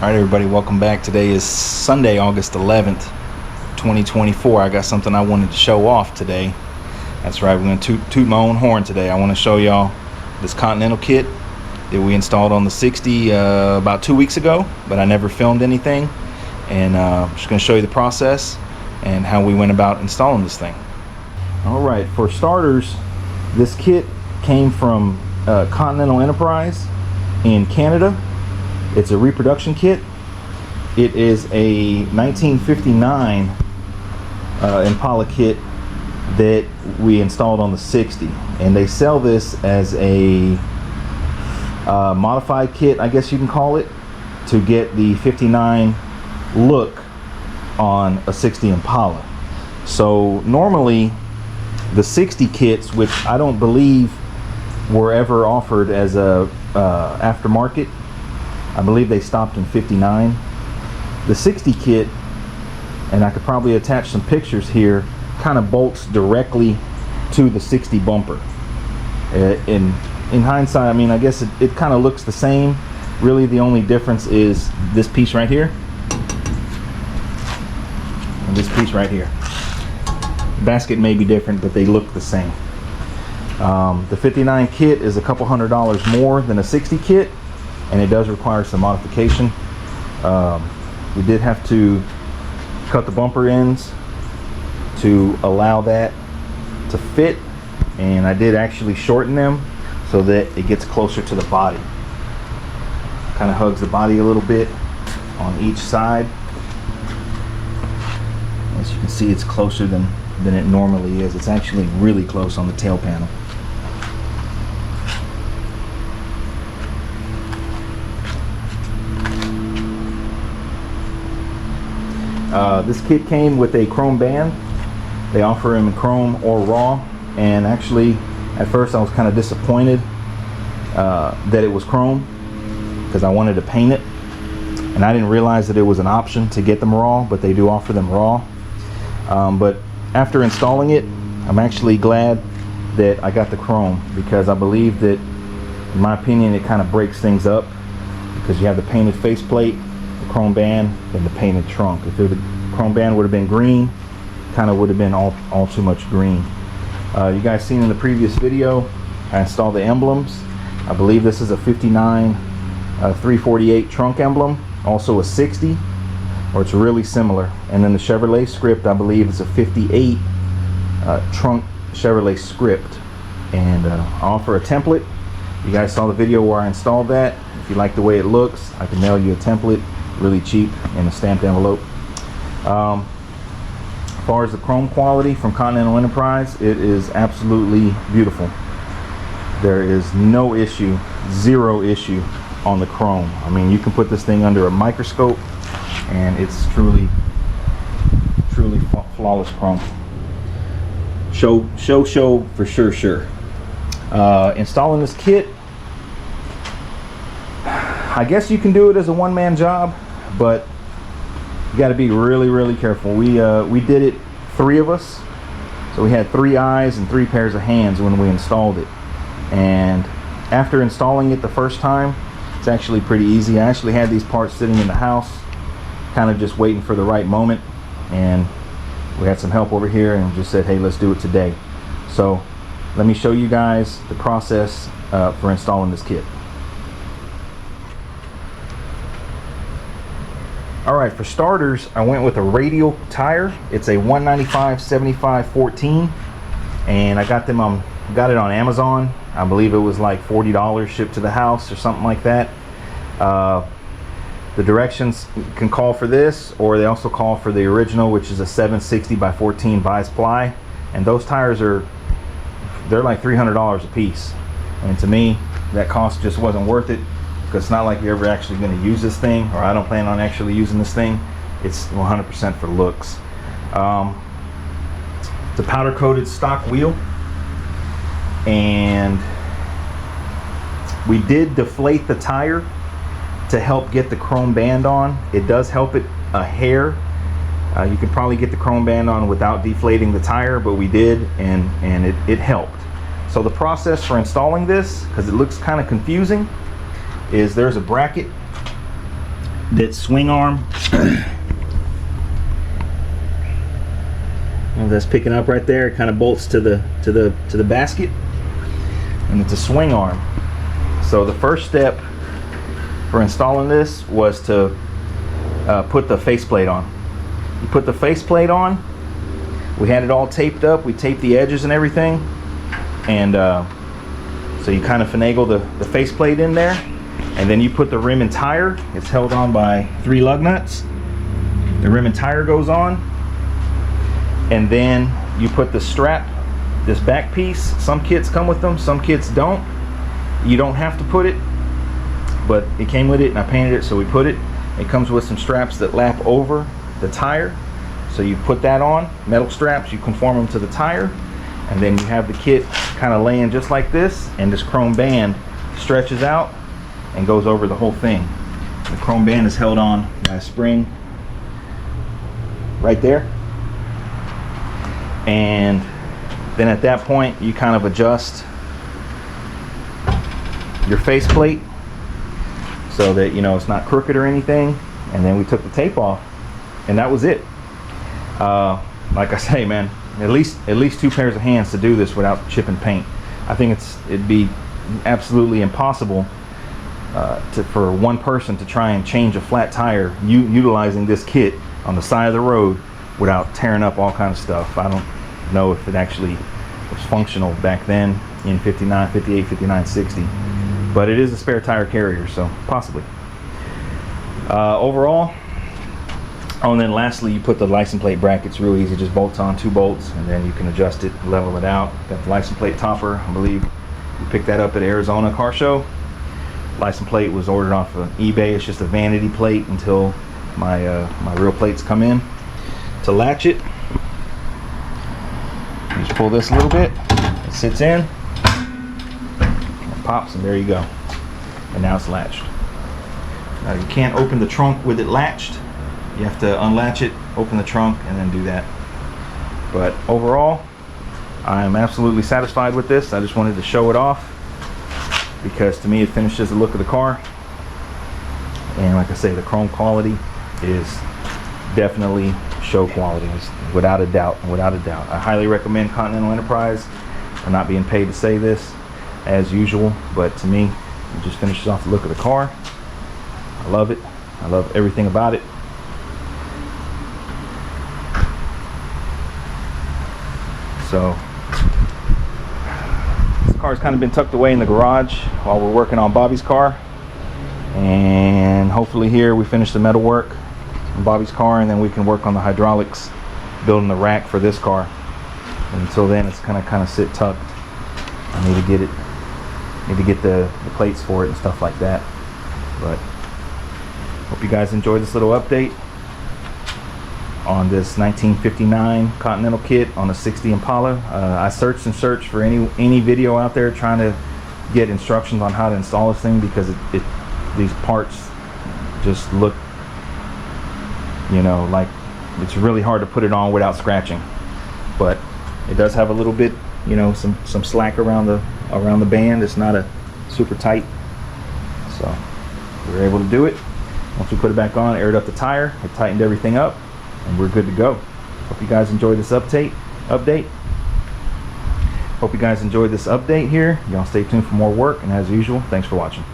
Alright everybody, welcome back. Today is Sunday, August 11th, 2024. I got something I wanted to show off today. That's right, we're going to toot my own horn today. I want to show y'all this Continental kit that we installed on the 60 about 2 weeks ago, but I never filmed anything. And I'm just going to show you the process and how we went about installing this thing. Alright, for starters, this kit came from Continental Enterprise in Canada. It's a reproduction kit. It is a 1959 Impala kit that we installed on the 60, and they sell this as a modified kit, I guess you can call it, to get the 59 look on a 60 Impala. So normally the 60 kits, which I don't believe were ever offered as a aftermarket, I believe they stopped in 59. The 60 kit, and I could probably attach some pictures here, kind of bolts directly to the 60 bumper. In hindsight, I mean, I guess it kind of looks the same. Really the only difference is this piece right here and this piece right here. Basket may be different, but they look the same. The 59 kit is a couple $100 more than a 60 kit, and it does require some modification. We did have to cut the bumper ends to allow that to fit, and I did actually shorten them so that it gets closer to the body. Kind of hugs the body a little bit on each side. As you can see, it's closer than it normally is. It's actually really close on the tail panel. This kit came with a chrome band. They offer them in chrome or raw, and actually at first I was kind of disappointed that it was chrome, because I wanted to paint it, and I didn't realize that it was an option to get them raw, but they do offer them raw. But after installing it, I'm actually glad that I got the chrome, because I believe that, in my opinion, it kind of breaks things up, because you have the painted faceplate, the chrome band, and the painted trunk. If the chrome band would have been green, kind of would have been all too much green. You guys seen in the previous video, I installed the emblems. I believe this is a 59 348 trunk emblem, also a 60, or it's really similar. And then the Chevrolet script, I believe, is a 58 trunk Chevrolet script. And I offer a template. You guys saw the video where I installed that. If you like the way it looks, I can mail you a template really cheap in a stamped envelope. As far as the chrome quality from Continental Enterprise, it is absolutely beautiful. There is no issue, zero issue on the chrome. I mean, you can put this thing under a microscope and it's truly flawless chrome. Show for sure. Installing this kit, I guess you can do it as a one-man job, but you got to be really careful. We did it, 3 of us, so we had 3 eyes and 3 pairs of hands when we installed it. And after installing it the first time, it's actually pretty easy. I actually had these parts sitting in the house, kind of just waiting for the right moment, and we had some help over here and just said, hey, let's do it today. So let me show you guys the process for installing this kit. Alright, for starters, I went with a radial tire. It's a 195/75/14, and I got it on Amazon. I believe it was like $40 shipped to the house or something like that. The directions can call for this, or they also call for the original, which is a 760/14 bias ply, and those tires they're like $300 a piece, and to me that cost just wasn't worth it. It's not like you're ever actually going to use this thing, or I don't plan on actually using this thing. It's 100% for looks. It's a powder coated stock wheel, and we did deflate the tire to help get the chrome band on. It does help it a hair. You can probably get the chrome band on without deflating the tire, but we did, and it helped. So the process for installing this, because it looks kind of confusing, is there's a bracket that swing arm. Well, that's picking up right there. It kind of bolts to the basket, and it's a swing arm. So the first step for installing this was to put the faceplate on. You put the faceplate on. We had it all taped up. We taped the edges and everything, and so you kind of finagle the faceplate in there, and then you put the rim and tire. It's held on by 3 lug nuts. The rim and tire goes on, and then you put the strap, this back piece. Some kits come with them, some kits don't. You don't have to put it, but it came with it, and I painted it, so we put it. It comes with some straps that lap over the tire, so you put that on, metal straps. You conform them to the tire, and then you have the kit kind of laying just like this, and this chrome band stretches out and goes over the whole thing. The chrome band is held on by a spring right there, and then at that point you kind of adjust your faceplate so that, you know, it's not crooked or anything. And then we took the tape off, and that was it. Like I say, man, at least 2 pairs of hands to do this without chipping paint. I think it'd be absolutely impossible for one person to try and change a flat tire utilizing this kit on the side of the road without tearing up all kinds of stuff. I don't know if it actually was functional back then in 59, 58, 59, 60, but it is a spare tire carrier, so possibly. Overall, oh, and then lastly, you put the license plate brackets. Real easy, just bolts on 2 bolts, and then you can adjust it, level it out. Got the license plate topper. I believe we picked that up at Arizona car show. License plate was ordered off of eBay. It's just a vanity plate until my real plates come in. To latch it, you just pull this a little bit. It sits in, it pops, and there you go. And now it's latched. Now you can't open the trunk with it latched. You have to unlatch it, open the trunk, and then do that. But overall, I am absolutely satisfied with this. I just wanted to show it off because to me it finishes the look of the car. And like I say, the chrome quality is definitely show quality, without a doubt, without a doubt. I highly recommend Continental Enterprise. I'm not being paid to say this, as usual, but to me, it just finishes off the look of the car. I love it. I love everything about it. So this car's kind of been tucked away in the garage while we're working on Bobby's car, and hopefully here we finish the metal work on Bobby's car, and then we can work on the hydraulics, building the rack for this car. And until then, it's kind of sit tucked. I need to get the plates for it and stuff like that. But hope you guys enjoyed this little update on this 1959 Continental kit on a 60 Impala. I searched and searched for any video out there trying to get instructions on how to install this thing, because these parts just look, you know, like it's really hard to put it on without scratching. But it does have a little bit, you know, some slack around the band. It's not a super tight, so we were able to do it. Once we put it back on, aired up the tire, it tightened everything up, and we're good to go. Hope you guys enjoyed this update. Hope you guys enjoyed this update here. Y'all stay tuned for more work, and as usual, thanks for watching.